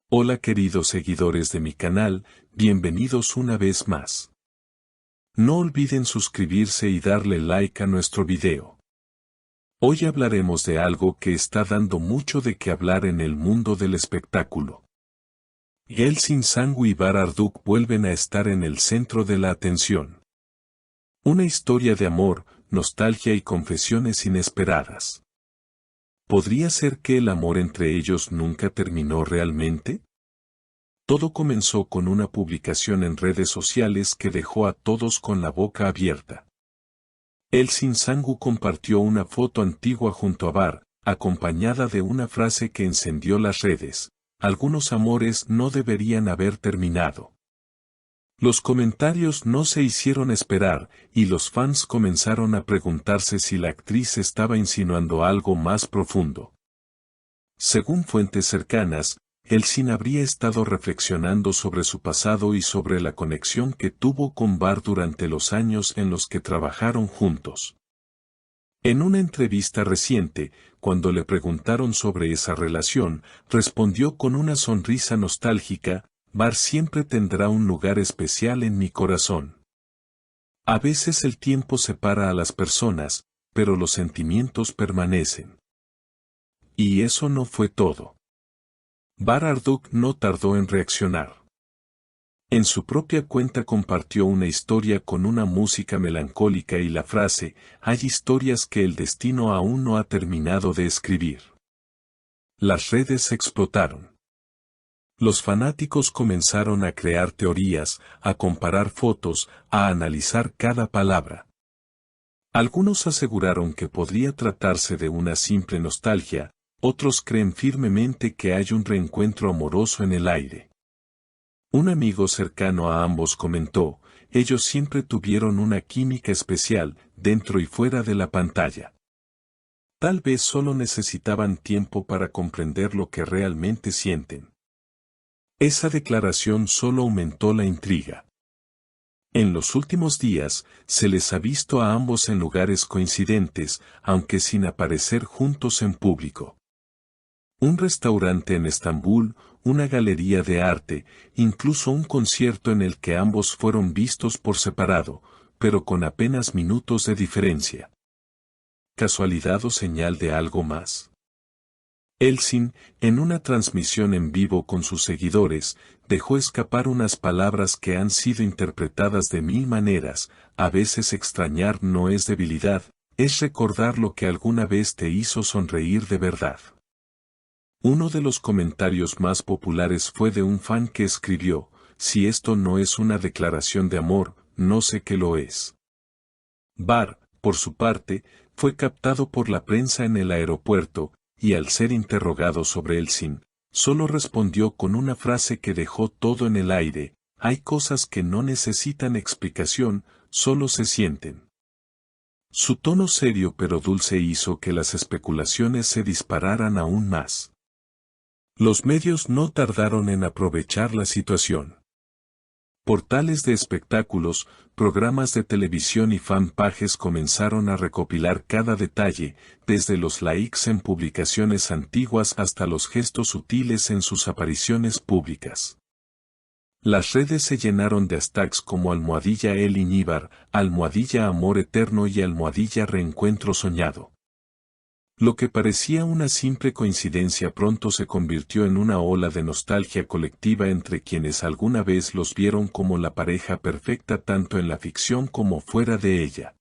Hola queridos seguidores de mi canal, bienvenidos una vez más. No olviden suscribirse y darle like a nuestro video. Hoy hablaremos de algo que está dando mucho de qué hablar en el mundo del espectáculo. Yeltsin Sangu y Bar Arduk vuelven a estar en el centro de la atención. Una historia de amor, nostalgia y confesiones inesperadas. ¿Podría ser que el amor entre ellos nunca terminó realmente? Todo comenzó con una publicación en redes sociales que dejó a todos con la boca abierta. Yeltsin Sangu compartió una foto antigua junto a Bar, acompañada de una frase que encendió las redes: algunos amores no deberían haber terminado. Los comentarios no se hicieron esperar, y los fans comenzaron a preguntarse si la actriz estaba insinuando algo más profundo. Según fuentes cercanas, Yeltsin habría estado reflexionando sobre su pasado y sobre la conexión que tuvo con Bar durante los años en los que trabajaron juntos. En una entrevista reciente, cuando le preguntaron sobre esa relación, respondió con una sonrisa nostálgica: Bar siempre tendrá un lugar especial en mi corazón. A veces el tiempo separa a las personas, pero los sentimientos permanecen. Y eso no fue todo. Bar Arduk no tardó en reaccionar. En su propia cuenta compartió una historia con una música melancólica y la frase: hay historias que el destino aún no ha terminado de escribir. Las redes explotaron. Los fanáticos comenzaron a crear teorías, a comparar fotos, a analizar cada palabra. Algunos aseguraron que podría tratarse de una simple nostalgia, otros creen firmemente que hay un reencuentro amoroso en el aire. Un amigo cercano a ambos comentó: ellos siempre tuvieron una química especial, dentro y fuera de la pantalla. Tal vez solo necesitaban tiempo para comprender lo que realmente sienten. Esa declaración solo aumentó la intriga. En los últimos días, se les ha visto a ambos en lugares coincidentes, aunque sin aparecer juntos en público. Un restaurante en Estambul, una galería de arte, incluso un concierto en el que ambos fueron vistos por separado, pero con apenas minutos de diferencia. ¿Casualidad o señal de algo más? Yeltsin, en una transmisión en vivo con sus seguidores, dejó escapar unas palabras que han sido interpretadas de mil maneras: a veces extrañar no es debilidad, es recordar lo que alguna vez te hizo sonreír de verdad. Uno de los comentarios más populares fue de un fan que escribió: si esto no es una declaración de amor, no sé qué lo es. Bar, por su parte, fue captado por la prensa en el aeropuerto, y al ser interrogado sobre Yeltsin, solo respondió con una frase que dejó todo en el aire: hay cosas que no necesitan explicación, solo se sienten. Su tono serio pero dulce hizo que las especulaciones se dispararan aún más. Los medios no tardaron en aprovechar la situación. Portales de espectáculos, programas de televisión y fanpages comenzaron a recopilar cada detalle, desde los likes en publicaciones antiguas hasta los gestos sutiles en sus apariciones públicas. Las redes se llenaron de hashtags como #Yeltsin y Bar, #Amor Eterno y #Reencuentro Soñado. Lo que parecía una simple coincidencia pronto se convirtió en una ola de nostalgia colectiva entre quienes alguna vez los vieron como la pareja perfecta tanto en la ficción como fuera de ella.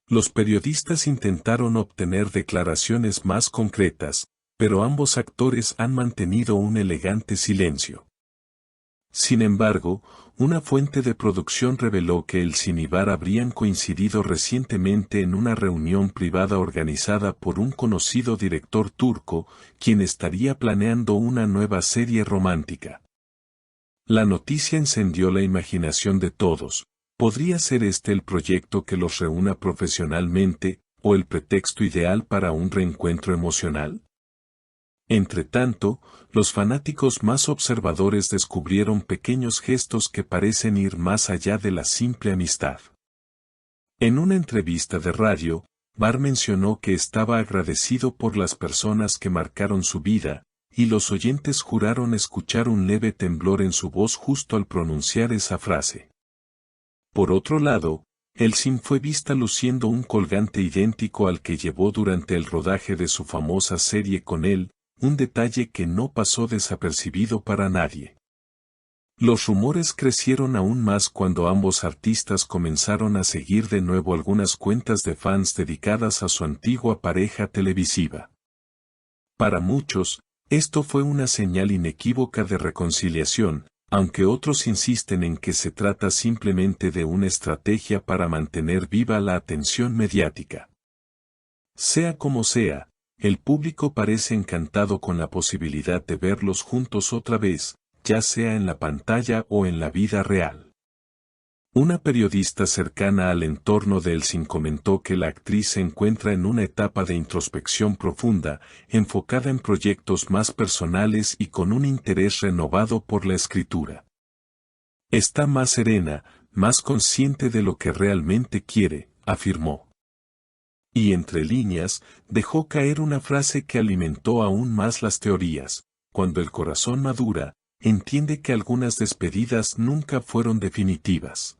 Los periodistas intentaron obtener declaraciones más concretas, pero ambos actores han mantenido un elegante silencio. Sin embargo, una fuente de producción reveló que Yeltsin y Bar habrían coincidido recientemente en una reunión privada organizada por un conocido director turco, quien estaría planeando una nueva serie romántica. La noticia encendió la imaginación de todos: ¿podría ser este el proyecto que los reúna profesionalmente, o el pretexto ideal para un reencuentro emocional? Entretanto, los fanáticos más observadores descubrieron pequeños gestos que parecen ir más allá de la simple amistad. En una entrevista de radio, Bar mencionó que estaba agradecido por las personas que marcaron su vida, y los oyentes juraron escuchar un leve temblor en su voz justo al pronunciar esa frase. Por otro lado, Elsin fue vista luciendo un colgante idéntico al que llevó durante el rodaje de su famosa serie con él, un detalle que no pasó desapercibido para nadie. Los rumores crecieron aún más cuando ambos artistas comenzaron a seguir de nuevo algunas cuentas de fans dedicadas a su antigua pareja televisiva. Para muchos, esto fue una señal inequívoca de reconciliación, aunque otros insisten en que se trata simplemente de una estrategia para mantener viva la atención mediática. Sea como sea, el público parece encantado con la posibilidad de verlos juntos otra vez, ya sea en la pantalla o en la vida real. Una periodista cercana al entorno de Elsin comentó que la actriz se encuentra en una etapa de introspección profunda, enfocada en proyectos más personales y con un interés renovado por la escritura. Está más serena, más consciente de lo que realmente quiere, afirmó. Y entre líneas, dejó caer una frase que alimentó aún más las teorías: cuando el corazón madura, entiende que algunas despedidas nunca fueron definitivas.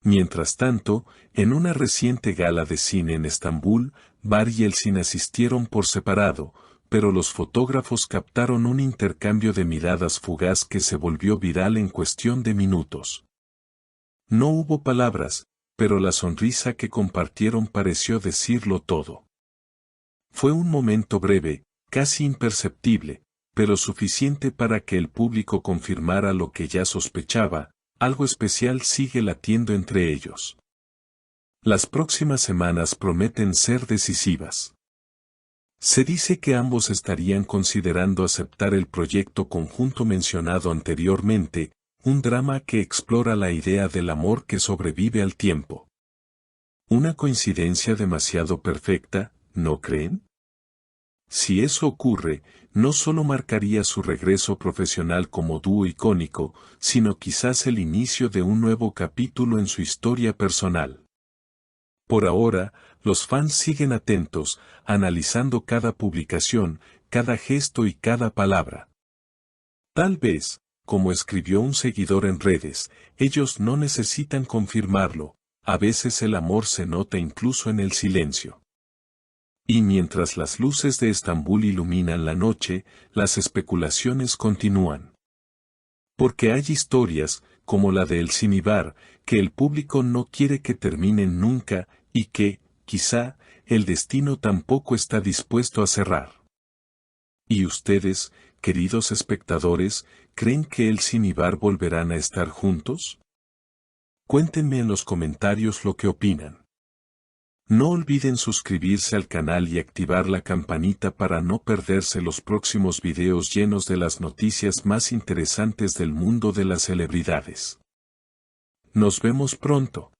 Mientras tanto, en una reciente gala de cine en Estambul, Bahar y Elsin asistieron por separado, pero los fotógrafos captaron un intercambio de miradas fugaz que se volvió viral en cuestión de minutos. No hubo palabras, pero la sonrisa que compartieron pareció decirlo todo. Fue un momento breve, casi imperceptible, pero suficiente para que el público confirmara lo que ya sospechaba: algo especial sigue latiendo entre ellos. Las próximas semanas prometen ser decisivas. Se dice que ambos estarían considerando aceptar el proyecto conjunto mencionado anteriormente, un drama que explora la idea del amor que sobrevive al tiempo. Una coincidencia demasiado perfecta, ¿no creen? Si eso ocurre, no solo marcaría su regreso profesional como dúo icónico, sino quizás el inicio de un nuevo capítulo en su historia personal. Por ahora, los fans siguen atentos, analizando cada publicación, cada gesto y cada palabra. Tal vez, como escribió un seguidor en redes, ellos no necesitan confirmarlo: a veces el amor se nota incluso en el silencio. Y mientras las luces de Estambul iluminan la noche, las especulaciones continúan. Porque hay historias, como la de Elsin y Bahar, que el público no quiere que terminen nunca, y que, quizá, el destino tampoco está dispuesto a cerrar. ¿Y ustedes, queridos espectadores, creen que Elsin y Bahar volverán a estar juntos? Cuéntenme en los comentarios lo que opinan. No olviden suscribirse al canal y activar la campanita para no perderse los próximos videos llenos de las noticias más interesantes del mundo de las celebridades. Nos vemos pronto.